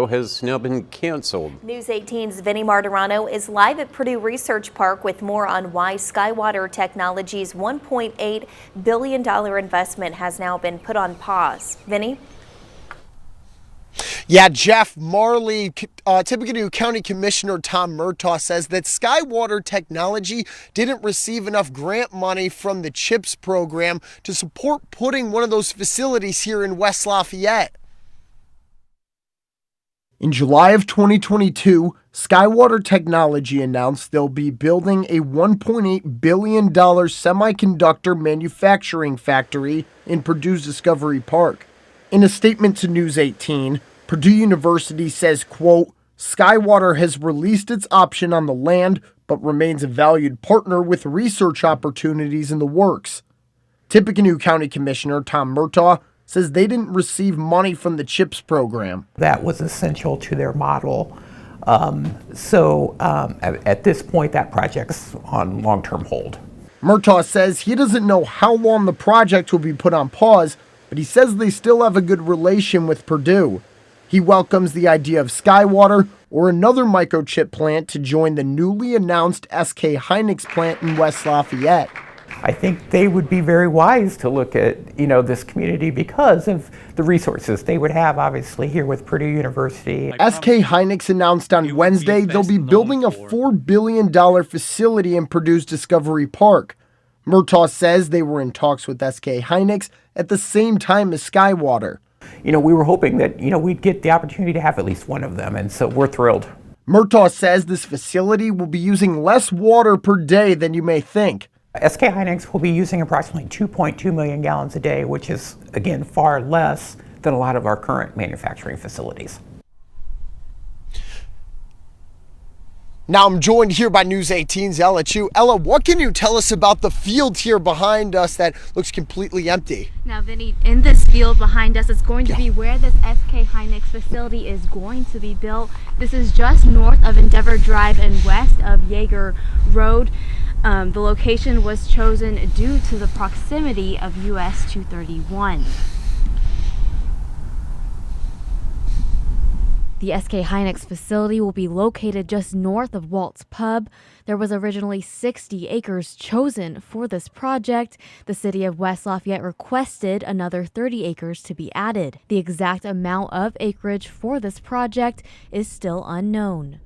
has now been canceled. News 18's Vinny Martorano is live at Purdue Research Park with more on why SkyWater Technologies' $1.8 billion investment has now been put on pause. Vinny? Yeah, Jeff Marley, Tippecanoe County Commissioner Tom Murtaugh says that SkyWater Technology didn't receive enough grant money from the CHIPS program to support putting one of those facilities here in West Lafayette. In July of 2022, SkyWater Technology announced they'll be building a $1.8 billion semiconductor manufacturing factory in Purdue's Discovery Park. In a statement to News 18, Purdue University says, quote, SkyWater has released its option on the land, but remains a valued partner with research opportunities in the works. Tippecanoe County Commissioner Tom Murtaugh says they didn't receive money from the CHIPS program. That was essential to their model. At this point, that project's on long-term hold. Murtaugh says he doesn't know how long the project will be put on pause, but he says they still have a good relation with Purdue. He welcomes the idea of SkyWater or another microchip plant to join the newly announced SK hynix plant in West Lafayette. I think they would be very wise to look at, this community because of the resources they would have, obviously, here with Purdue University. SK hynix announced on Wednesday they'll be building a $4 billion facility in Purdue's Discovery Park. Murtaugh says they were in talks with SK hynix at the same time as SkyWater. We were hoping that, we'd get the opportunity to have at least one of them, and so we're thrilled. Murtaugh says this facility will be using less water per day than you may think. SK hynix will be using approximately 2.2 million gallons a day, which is, again, far less than a lot of our current manufacturing facilities. Now I'm joined here by News 18's Ella Chu. Ella, what can you tell us about the field here behind us that looks completely empty? Now, Vinny, in this field behind us is going to be where this SK hynix facility is going to be built. This is just north of Endeavor Drive and west of Jaeger Road. The location was chosen due to the proximity of US 231. The SK hynix facility will be located just north of Walt's Pub. There was originally 60 acres chosen for this project. The city of West Lafayette requested another 30 acres to be added. The exact amount of acreage for this project is still unknown.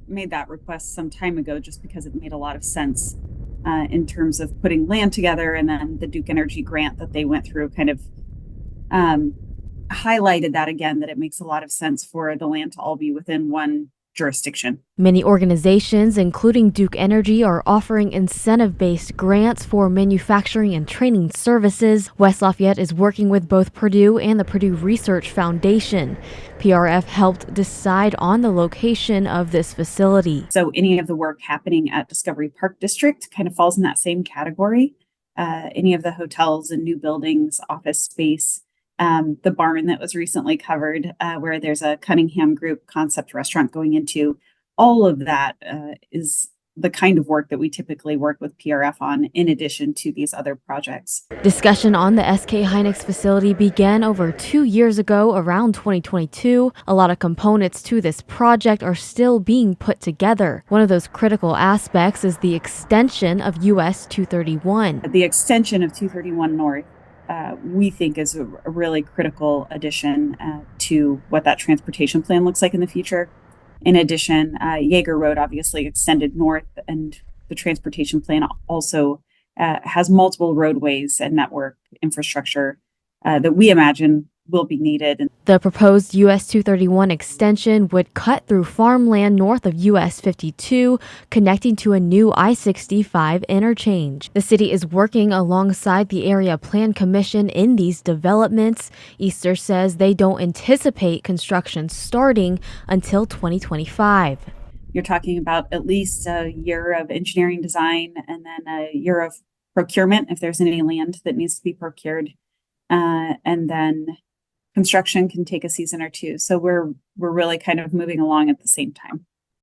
Made that request some time ago just because it made a lot of sense in terms of putting land together, and then the Duke Energy grant that they went through kind of highlighted that again, that it makes a lot of sense for the land to all be within one jurisdiction. Many organizations, including Duke Energy, are offering incentive-based grants for manufacturing and training services. West Lafayette is working with both Purdue and the Purdue Research Foundation. PRF helped decide on the location of this facility. So any of the work happening at Discovery Park District kind of falls in that same category. Any of the hotels and new buildings, office space, the barn that was recently covered, where there's a Cunningham Group concept restaurant going into, all of that is the kind of work that we typically work with PRF on, in addition to these other projects. Discussion on the SK hynix facility began over 2 years ago, around 2022. A lot of components to this project are still being put together. One of those critical aspects is the extension of US 231. The extension of 231 North we think is a really critical addition to what that transportation plan looks like in the future. In addition, Jaeger Road obviously extended north, and the transportation plan also has multiple roadways and network infrastructure that we imagine will be needed. The proposed US 231 extension would cut through farmland north of US 52, connecting to a new I-65 interchange. The city is working alongside the Area Plan Commission in these developments. Easter says they don't anticipate construction starting until 2025. You're talking about at least a year of engineering design and then a year of procurement if there's any land that needs to be procured. And then construction can take a season or two. So we're really kind of moving along at the same time.